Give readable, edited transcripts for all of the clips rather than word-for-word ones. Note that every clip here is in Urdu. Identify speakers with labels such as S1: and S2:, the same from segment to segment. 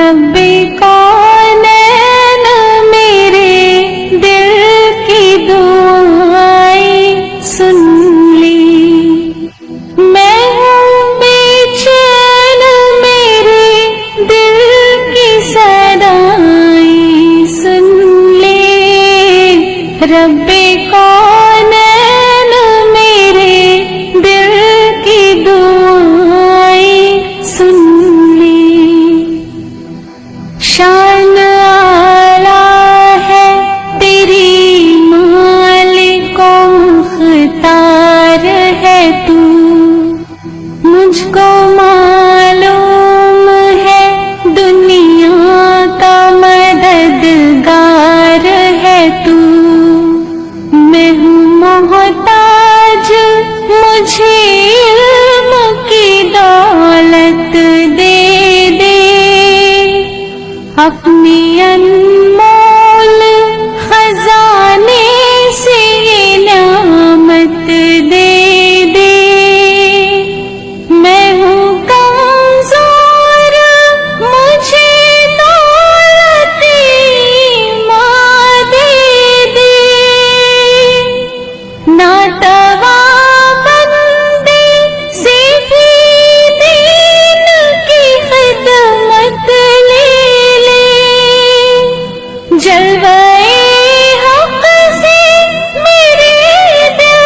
S1: رب کونین میرے دل کی دعائیں سن لی، میں ہوں بے چین میرے دل کی صدائیں سن لی، رب کونین میرے دل کی دعائیں سن لی۔ شان اعلیٰ ہے تیری مالک و مختار ہے تو، مجھ کو معلوم ہے دنیا کا مددگار ہے تو، میں ہوں محتاج مجھے علم کی دولت دے دے، اپنی انمول خزانے سے یہ نعمت دے دے، میں ہوں کمزور مجھے دولت ماں دے دے، ناتواں بندے سے بھی دین کی خدمت لے لے، جلوہ حق سے میرے دل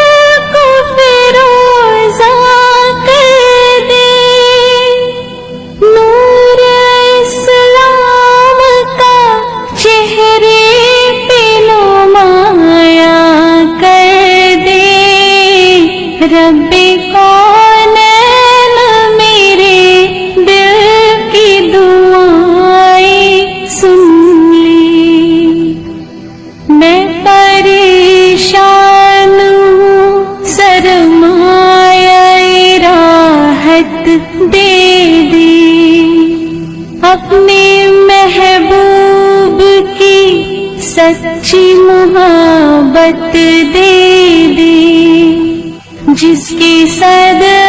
S1: کو فیروزاں کر دے، نور اسلام کا چہرے پہ نمایاں کر دے، رب کونین میرے دل کی دعائیں سن لی، میں پریشان ہوں سرمایہ راحت دے دی، اپنے محبوب کی سچی محبت دے دی، جس کی صدقے